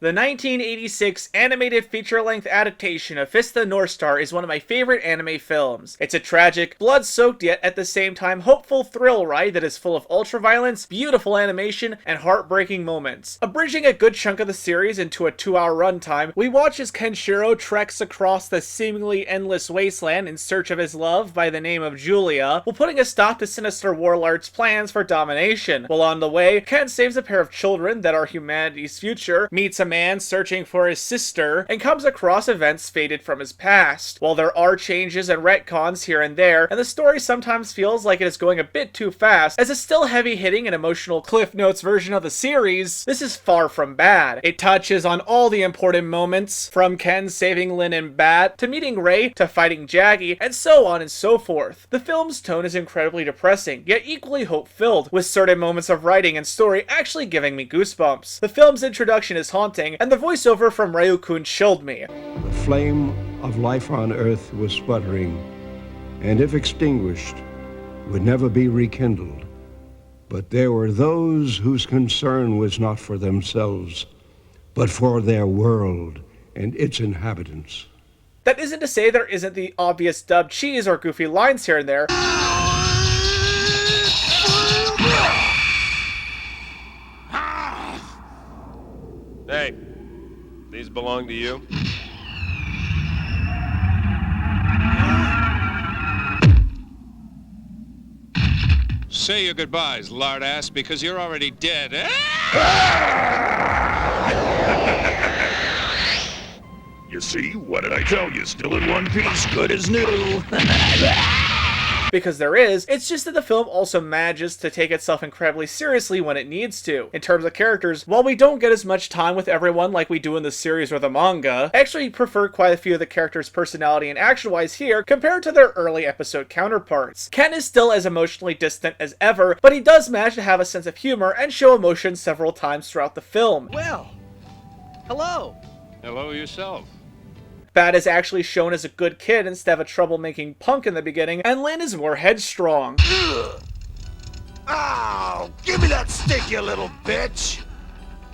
The 1986 animated feature-length adaptation of Fist of the North Star is one of my favorite anime films. It's a tragic, blood-soaked yet at the same time hopeful thrill ride that is full of ultra-violence, beautiful animation, and heartbreaking moments. Abridging a good chunk of the series into a 2-hour runtime, we watch as Kenshiro treks across the seemingly endless wasteland in search of his love by the name of Julia, while putting a stop to sinister warlords' plans for domination. While on the way, Ken saves a pair of children that are humanity's future, meets a man searching for his sister, and comes across events faded from his past. While there are changes and retcons here and there, and the story sometimes feels like it is going a bit too fast, as a still heavy-hitting and emotional Cliff Notes version of the series, this is far from bad. It touches on all the important moments, from Ken saving Lin and Bat, to meeting Ray, to fighting Jaggy, and so on and so forth. The film's tone is incredibly depressing, yet equally hope-filled, with certain moments of writing and story actually giving me goosebumps. The film's introduction is haunting, and the voiceover from Ryu-kun chilled me. The flame of life on Earth was sputtering, and if extinguished, would never be rekindled. But there were those whose concern was not for themselves, but for their world and its inhabitants. That isn't to say there isn't the obvious dubbed cheese or goofy lines here and there. Hey, these belong to you? Say your goodbyes, lard ass, because you're already dead. You see, what did I tell you? Still in one piece, good as new. Because there is, it's just that the film also manages to take itself incredibly seriously when it needs to. In terms of characters, while we don't get as much time with everyone like we do in the series or the manga, I actually prefer quite a few of the characters' personality and action-wise here compared to their early episode counterparts. Ken is still as emotionally distant as ever, but he does manage to have a sense of humor and show emotion several times throughout the film. Well, hello. Hello yourself. Bat is actually shown as a good kid instead of a troublemaking punk in the beginning, and Lin is more headstrong. Ow! Give me that stick, you little bitch!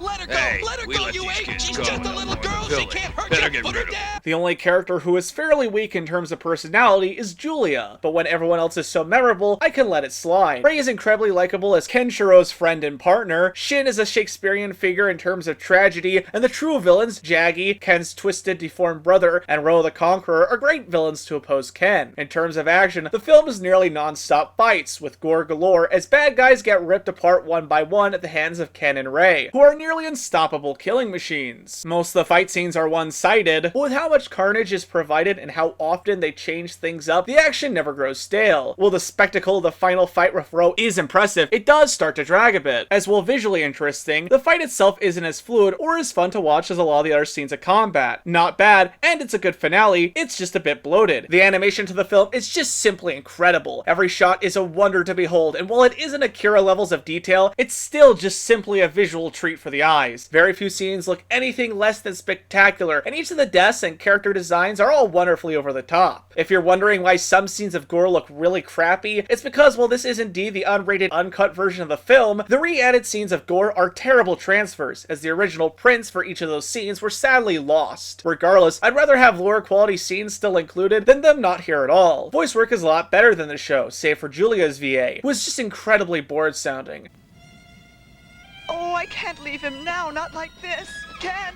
Let her go! Hey, Let her we go, let you these ain't! kids She's go just a no little more in the girl! She village. can't hurt Better you! get Put her rid of down! The only character who is fairly weak in terms of personality is Julia, but when everyone else is so memorable, I can let it slide. Ray is incredibly likable as Kenshiro's friend and partner, Shin is a Shakespearean figure in terms of tragedy, and the true villains, Jaggy, Ken's twisted, deformed brother, and Ro the Conqueror, are great villains to oppose Ken. In terms of action, the film is nearly non-stop fights, with gore galore, as bad guys get ripped apart one by one at the hands of Ken and Ray, who are nearly unstoppable killing machines. Most of the fight scenes are one-sided, but with how much carnage is provided and how often they change things up, the action never grows stale. While the spectacle of the final fight with Ro is impressive, it does start to drag a bit. As while visually interesting, the fight itself isn't as fluid or as fun to watch as a lot of the other scenes of combat. Not bad, and it's a good finale, it's just a bit bloated. The animation to the film is just simply incredible. Every shot is a wonder to behold, and while it isn't Akira levels of detail, it's still just simply a visual treat for the eyes. Very few scenes look anything less than spectacular, and each of the deaths and character designs are all wonderfully over the top. If you're wondering why some scenes of gore look really crappy, it's because while this is indeed the unrated, uncut version of the film, the re-added scenes of gore are terrible transfers, as the original prints for each of those scenes were sadly lost. Regardless, I'd rather have lower quality scenes still included than them not here at all. Voice work is a lot better than the show, save for Julia's VA, who is just incredibly bored sounding. Oh, I can't leave him now, not like this. Ken!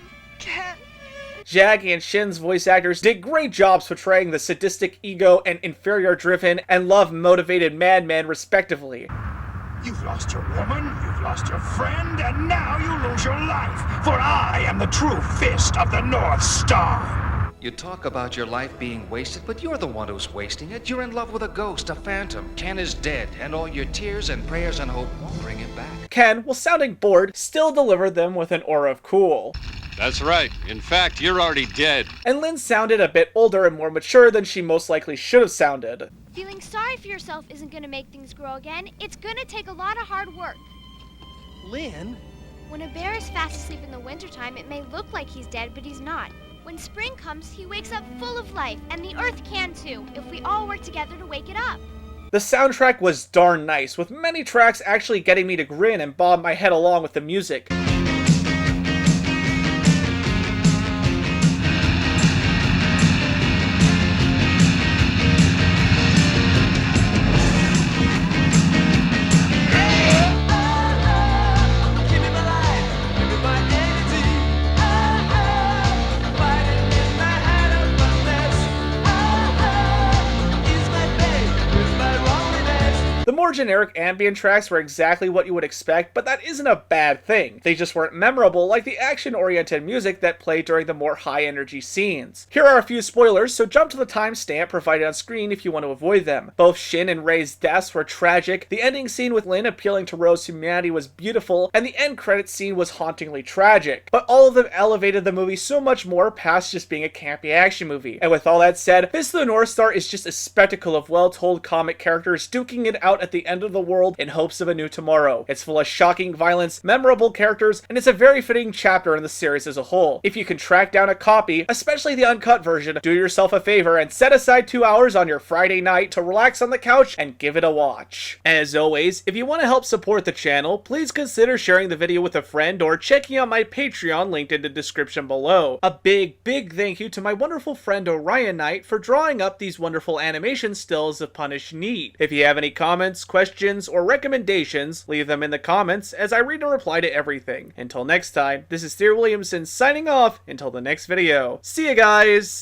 Jaggy and Shin's voice actors did great jobs portraying the sadistic ego and inferior-driven and love-motivated madman respectively. You've lost your woman, you've lost your friend, and now you lose your life, for I am the true Fist of the North Star. You talk about your life being wasted, but you're the one who's wasting it. You're in love with a ghost, a phantom. Ken is dead, and all your tears and prayers and hope won't bring him back. Ken, while sounding bored, still delivered them with an aura of cool. That's right. In fact, you're already dead. And Lin sounded a bit older and more mature than she most likely should have sounded. Feeling sorry for yourself isn't gonna make things grow again. It's gonna take a lot of hard work. Lin? When a bear is fast asleep in the wintertime, it may look like he's dead, but he's not. When spring comes, he wakes up full of life, and the earth can too, if we all work together to wake it up. The soundtrack was darn nice, with many tracks actually getting me to grin and bob my head along with the music. more generic ambient tracks were exactly what you would expect, but that isn't a bad thing. They just weren't memorable like the action-oriented music that played during the more high-energy scenes. Here are a few spoilers, so jump to the timestamp provided on screen if you want to avoid them. Both Shin and Rei's deaths were tragic, the ending scene with Lin appealing to Rose's humanity was beautiful, and the end credits scene was hauntingly tragic. But all of them elevated the movie so much more past just being a campy action movie. And with all that said, Fist of the North Star is just a spectacle of well-told comic characters duking it out at the end of the world in hopes of a new tomorrow. It's full of shocking violence, memorable characters, and it's a very fitting chapter in the series as a whole. If you can track down a copy, especially the uncut version, do yourself a favor and set aside 2 hours on your Friday night to relax on the couch and give it a watch. As always, if you want to help support the channel, please consider sharing the video with a friend or checking out my Patreon linked in the description below. A big thank you to my wonderful friend Orion Knight for drawing up these wonderful animation stills of Punish Neat. If you have any comments, questions, or recommendations, leave them in the comments as I read and reply to everything. Until next time, this is Thierry Williamson signing off until the next video. See ya guys!